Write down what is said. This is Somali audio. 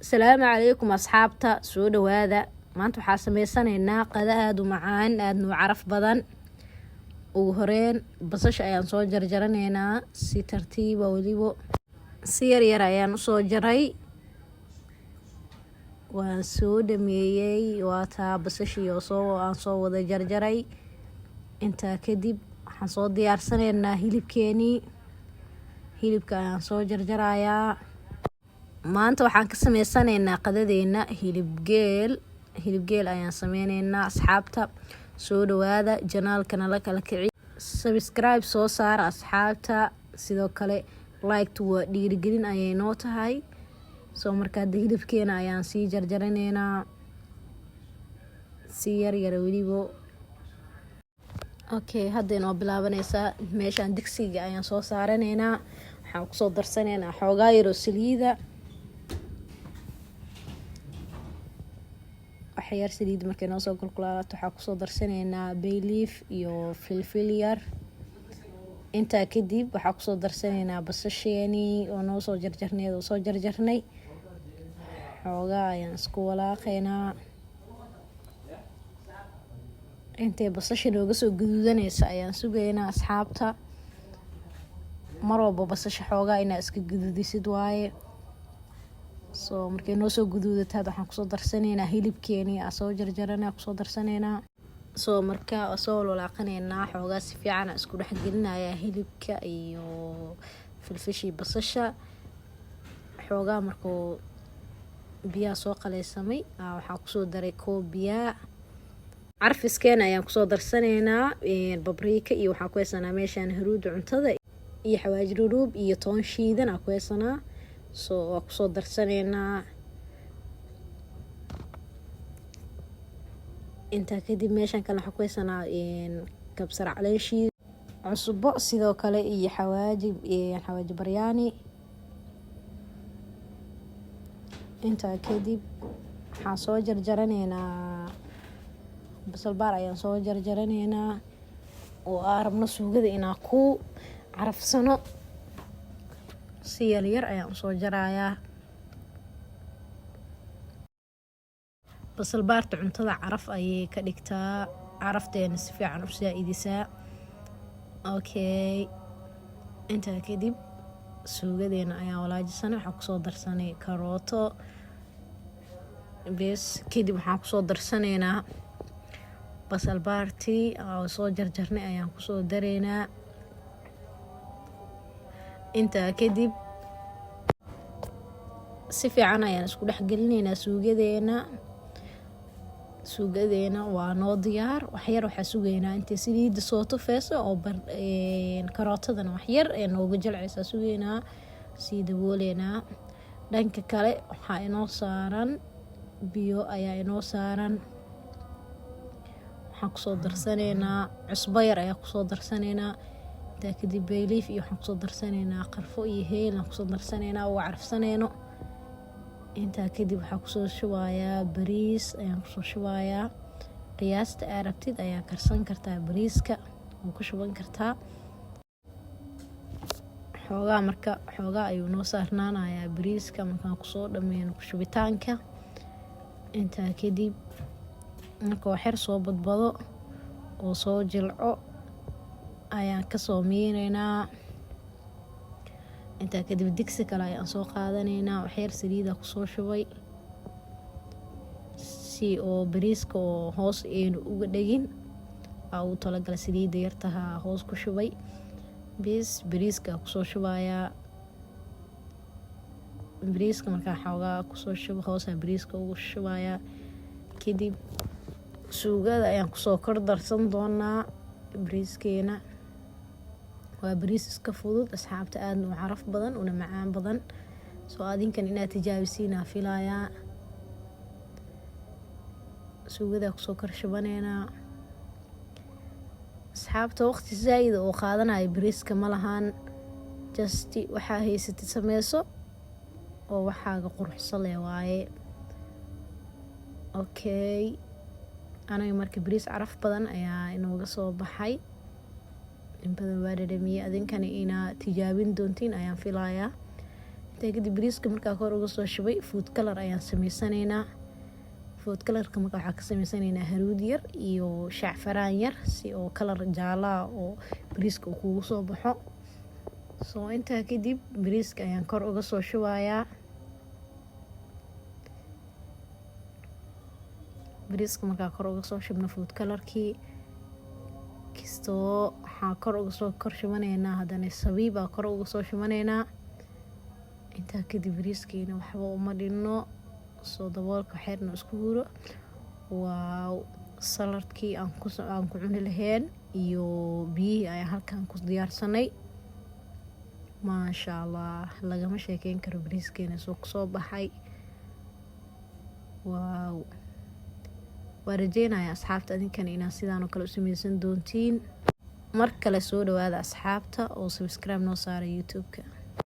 السلام عليكم أصحابتا سو dhawaada maanta waxaa sameysanaynaa qada aad u macaan aad nu caraf badan ugu horeen basasha ayaan soo jarjaranaynaa si tartiib ah waliba si yar ayaan u soo jaray waan soo dhameeyay waa taa basashii oo aan soo wada jarjaray intaa kadib waxaan soo diyaarsanaynaa hilibka ayaan soo jarjarayaa maanta waxaan ka sameysanaynaa qadadeena hilib geel ayaan sameynaynaa asxaabta soo dhawaada janaalkana la kala kici subscribe soo saara asxaabta sidoo kale like waa dhiirigelin ayay noo tahay soo markaa hilibkeena ayaan sii jarjaranaynaa si yar waliba okay hadda inoo bilaabanaysaa meeshaan digsiga ayaan soo saaranaynaa waxaan kusoo darsanaynaa xoogaa yar oo saliida waxyar saliid markay noo soo kulkulaato waxaa kusoo darsanaynaa bay leaf iyo filfil yar intaa kadib waxaa kusoo darsanaynaa basasheeni oo noo soo jarjarnay xoogaa ayaan isku walaaqaynaa intay basasha nooga soo gaduudanaysa ayaan sugaynaa asxaabta mar walba basasha xoogaa inaa iska gaduudisid waaye soo markay noo soo gaduudato waxaan kusoo darsanaynaa hilibkeeni soo jarjarana kusoo darsanaynaa soo markaa soo walaaqanaynaa xoogaa si fiican isku dhex gelinayaa hilibka iyo filfishii basasha xoogaa markuu biyaha soo qaleysamay waxaan kusoo daray koob biyaa carfiskeena ayaan kusoo darsanaynaa babriika iyo waxaan ku haysanaa meeshaan haruuda cuntada iyo xawaaji ruruub iyo toon shiidan aan ku haysanaa soo waa kusoo darsanaynaa intaa kadib meeshaan kale waxaan ku haysanaa kabsar caleen shiid cusbo sidoo kale iyo xawaaji baryaani intaa kadib waxaan soo jarjaranaynaa basal baar ayaan soo jarjaranaynaa oo aan rabno suugada inaan ku carafsano si yar ayaan usoo jarayaa basal baarta cuntada caraf ayay ka dhigtaa carafteena si fiican u saa'idisaa okay intaa kadib suugadeena ayaan walaajisanay waxaan kusoo darsanay karooto bes kadib waxaan kusoo darsanaynaa basal baartii oo soo jarjarnay ayaan kusoo daraynaa intaa kadib si fiican ayaan isku dhex gelinaynaa suugadeena waa noo diyaar waxyar waxaa sugaynaa intay saliida soo tufeyso oo karootadana waxyar ee nooga jilcaysaa sugaynaa sii dabooleynaa dhanka kale waxaa inoo saaran biyo ayaa inoo saaran waxaan kusoo darsanaynaa cusbo yar ayaa kusoo darsanaynaa intaa kadib bayliif iyo waxaan kusoo darsanaynaa qarfo iyo heel aan kusoo darsanaynaa uga carfsanayno intaa kadib waxaa kusoo shubayaa bariis ayaan kusoo shubayaa qiyaasta aa rabtid ayaa karsan kartaa bariiska oo ku shuban kartaa xoogaa ayuu noo saarnaanayaa bariiska markaan kusoo dhameyno kushubitaanka intaa kadib marka waxyar soo badbado oo soo jilco ayaan kasoo miiraynaa intaa kadib digsi kale ayaan soo qaadanaynaa waxyar saliida kusoo shubay si oo bariiska oo hoos aynu uga dhegin ugu talagala saliida yartaha hoos ku shubay bes bariiska kusoo shubayaa bariiska markaa xoogaa kusoo shuba hoosa bariiska ugu shubayaa kadib suugada ayaan kusoo kor darsan doonaa bariiskeena waa bariis iska fudud asxaabta aadna u caraf badan una macaan badan soo adinkan inaad tijaabisiinaa filayaa suugada kusoo kor shubanaynaa asxaabta waqti zaa'ida oo qaadanayo bariiska ma lahan just waxaa haysatid sameyso oo waxaaga quruxsan leh waaye okay anaga marka bariis caraf badan ayaa inooga soo baxay in badan waa dhadhamiyey adinkana inaa tijaabin doontiin ayaan filayaa intaa kadib bariiska markaa kor uga soo shubay food color ayaan sameysanaynaa. food colorka markaa waxaa ka sameysanaynaa haruud yar iyo shacfaraan yar si oo kalar jaalaha oo bariiska uu kugu soo baxo. soo intaa kadib bariiska ayaan kor uga soo shubayaa. bariiska markaa kor uga soo shubna food colorkii kastoo waxaa kor uga soo kor shubanaynaa haddana sabiibaa kor uga soo shubanaynaa. intaa kadib bariiskiina waxba uma dhinno soo daboolka xeerna isku huro. waa saladkii aan ku cuni lahayn iyo biyihii ayaan halkan ku diyaarsanay. maasha allah lagama sheekeyn karo bariiskeena soo kusoo baxay. waa rajeynaya asxaabta adinkan inaad sidaan oo kale u sameysan doontiin. mar kale soo dhawaada asxaabta oo subscribe noo saara youtube-ka.